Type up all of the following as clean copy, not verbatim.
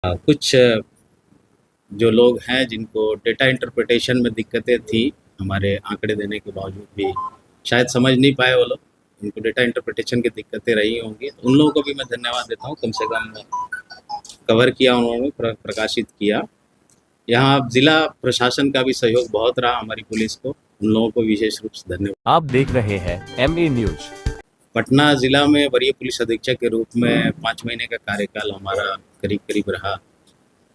कुछ जो लोग हैं जिनको डेटा इंटरप्रिटेशन में दिक्कतें थी, हमारे आंकड़े देने के बावजूद भी शायद समझ नहीं पाए वो लोग, उनको डेटा इंटरप्रिटेशन की दिक्कतें रही होंगी, तो उन लोगों को भी मैं धन्यवाद देता हूँ। कम से कम कवर किया उन्होंने, प्रकाशित किया। यहाँ ज़िला प्रशासन का भी सहयोग बहुत रहा हमारी पुलिस को, उन लोगों को विशेष रूप से धन्यवाद। आप देख रहे हैं MA न्यूज। पटना ज़िला में वरीय पुलिस अधीक्षक के रूप में 5 महीने का कार्यकाल हमारा करीब रहा,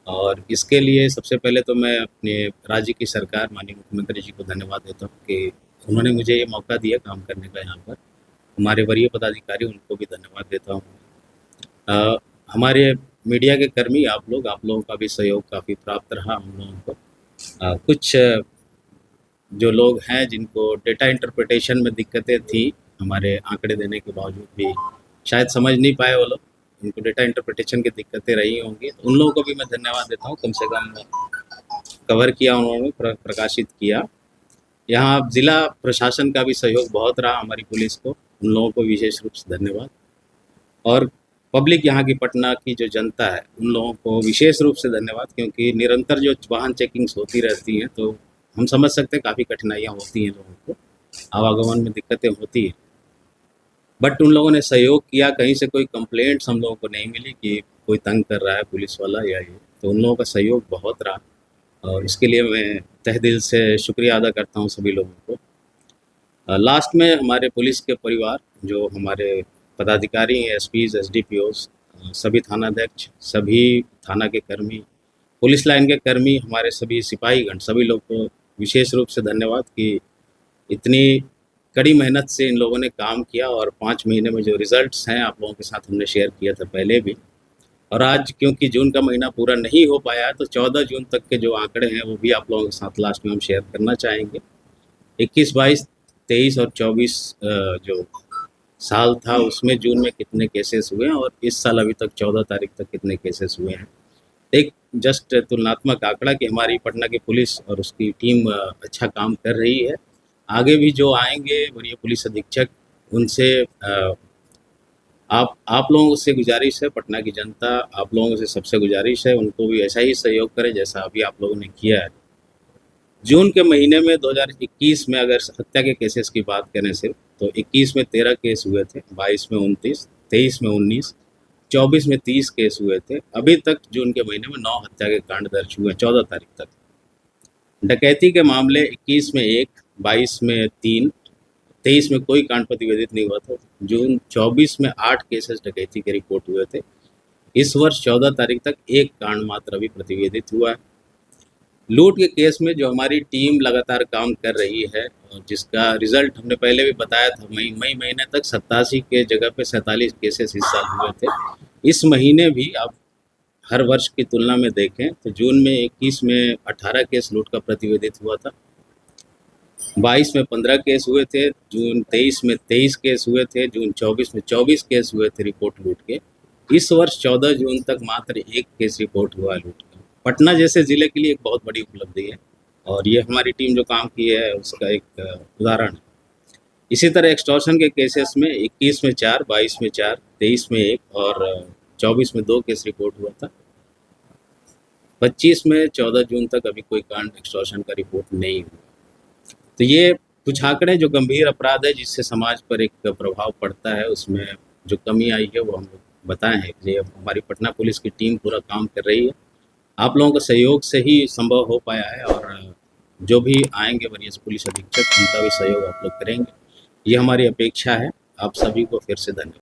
और इसके लिए सबसे पहले तो मैं अपने राज्य की सरकार, माननीय मुख्यमंत्री जी को धन्यवाद देता हूँ कि उन्होंने मुझे ये मौका दिया काम करने का यहाँ पर। हमारे वरीय पदाधिकारी, उनको भी धन्यवाद देता हूँ। हमारे मीडिया के कर्मी, आप लोगों का भी सहयोग काफ़ी प्राप्त रहा हम लोगों को। कुछ जो लोग हैं जिनको डेटा इंटरप्रिटेशन में दिक्कतें थी, हमारे आंकड़े देने के बावजूद भी शायद समझ नहीं पाए वो लोग, उनको डेटा इंटरप्रिटेशन की दिक्कतें रही होंगी, तो उन लोगों को भी मैं धन्यवाद देता हूँ। कम से कम कवर किया उन्होंने, प्रकाशित किया। यहाँ ज़िला प्रशासन का भी सहयोग बहुत रहा हमारी पुलिस को, उन लोगों को विशेष रूप से धन्यवाद। और पब्लिक, यहाँ की पटना की जो जनता है, उन लोगों को विशेष रूप से धन्यवाद, क्योंकि निरंतर जो वाहन चेकिंग्स होती रहती हैं, तो हम समझ सकते हैं काफ़ी कठिनाइयाँ होती हैं, लोगों को आवागमन में दिक्कतें होती हैं, बट उन लोगों ने सहयोग किया। कहीं से कोई कंप्लेंट्स हम लोगों को नहीं मिली कि कोई तंग कर रहा है पुलिस वाला या ये, तो उन लोगों का सहयोग बहुत रहा, और इसके लिए मैं तहे दिल से शुक्रिया अदा करता हूँ सभी लोगों को। लास्ट में हमारे पुलिस के परिवार, जो हमारे पदाधिकारी, एसपीज, एसडीपीओस, सभी थानाध्यक्ष, सभी थाना के कर्मी, पुलिस लाइन के कर्मी, हमारे सभी सिपाहीगण, सभी लोग को विशेष रूप से धन्यवाद कि इतनी कड़ी मेहनत से इन लोगों ने काम किया, और 5 महीने में जो रिजल्ट्स हैं आप लोगों के साथ हमने शेयर किया था पहले भी, और आज क्योंकि जून का महीना पूरा नहीं हो पाया है, तो 14 जून तक के जो आंकड़े हैं वो भी आप लोगों के साथ लास्ट में हम शेयर करना चाहेंगे। 21, 22, 23 और 24 जो साल था, उसमें जून में कितने केसेस हुए हैं, और इस साल अभी तक 14 तारीख तक कितने केसेस हुए हैं। एक जस्ट तुलनात्मक आंकड़ा कि हमारी पटना की पुलिस और उसकी टीम अच्छा काम कर रही है। आगे भी जो आएंगे वरीय पुलिस अधीक्षक, उनसे आप लोगों से गुजारिश है, पटना की जनता आप लोगों से सबसे गुजारिश है, उनको भी ऐसा ही सहयोग करें जैसा अभी आप लोगों ने किया है। जून के महीने में 2021 में अगर हत्या के केसेस की बात करें सिर्फ, तो 21 में 13 केस हुए थे, 22 में 29, 23 में 19, 24 में 30 केस हुए थे। अभी तक जून के महीने में 9 हत्या के कांड दर्ज हुए 14 तारीख तक। डकैती के मामले 21 में 1, 22 में 3, 23 में कोई कांड प्रतिवेदित नहीं हुआ था। जून 24 में 8 केसेस डकैती के रिपोर्ट हुए थे। इस वर्ष 14 तारीख तक 1 कांड मात्र अभी प्रतिवेदित हुआ है। लूट के केस में जो हमारी टीम लगातार काम कर रही है, और जिसका रिजल्ट हमने पहले भी बताया था, मई महीने तक 87 के जगह पे 47 केसेस इस साल हुए थे। इस महीने भी आप हर वर्ष की तुलना में देखें तो जून में 21 में 18 केस लूट का प्रतिवेदित हुआ था, 22 में 15 केस हुए थे, जून 23 में 23 केस हुए थे, जून 24 में 24 केस हुए थे रिपोर्ट लूट के। इस वर्ष 14 जून तक मात्र 1 केस रिपोर्ट हुआ लूट का। पटना जैसे ज़िले के लिए एक बहुत बड़ी उपलब्धि है, और ये हमारी टीम जो काम की है उसका एक उदाहरण है। इसी तरह एक्सटॉर्शन के केसेस में 21 में 4, 22 में 4, 23 में 1 और 24 में 2 केस रिपोर्ट हुआ था। 25 में 14 जून तक अभी कोई कांड एक्सटॉर्शन का रिपोर्ट नहीं हुआ। तो ये कुछ आंकड़े जो गंभीर अपराध है जिससे समाज पर एक प्रभाव पड़ता है, उसमें जो कमी आई है वो हम बताए हैं कि हमारी पटना पुलिस की टीम पूरा काम कर रही है। आप लोगों के सहयोग से ही संभव हो पाया है, और जो भी आएंगे वरीय पुलिस अधीक्षक, उनका भी सहयोग आप लोग करेंगे, ये हमारी अपेक्षा है। आप सभी को फिर से धन्यवाद।